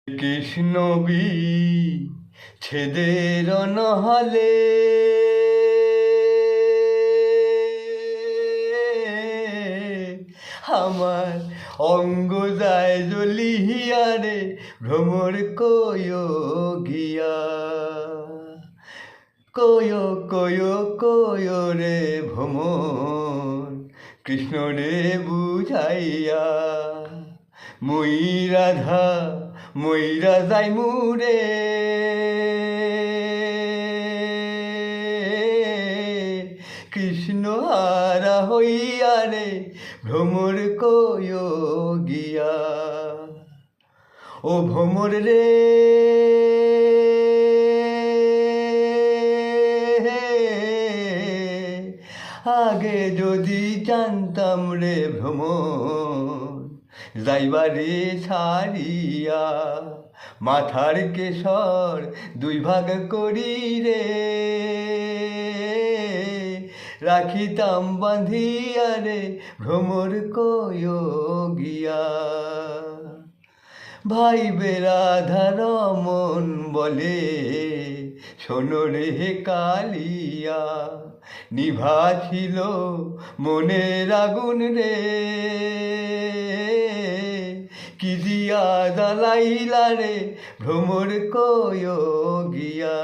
কৃষ্ণ ছেদের নহলে আমার অঙ্গ যায় জ্বলিয়ারে ভ্রমর কয় গিয়া কয় রে ভ্রমর কৃষ্ণ রে বুঝাইয়া ময়রা যাই মুরে কৃষ্ণ হারা হইয়া রে ভ্রমর কয় গিয়া ও ভ্রমর রে আগে যদি জানতাম রে ভ্রমর যাইবারে ছাড়িয়া মাথার কেশর দুই ভাগ করি রে রাখিতাম বাঁধিয়া রে ভ্রমর কয় গিয়া ভাই বেরাধা রমন বলে শোনো রে কালিয়া নিভা ছিল মনের আগুন রে কি দিয়া জ্বালাইলা রে ভ্রমর কয় গিয়া।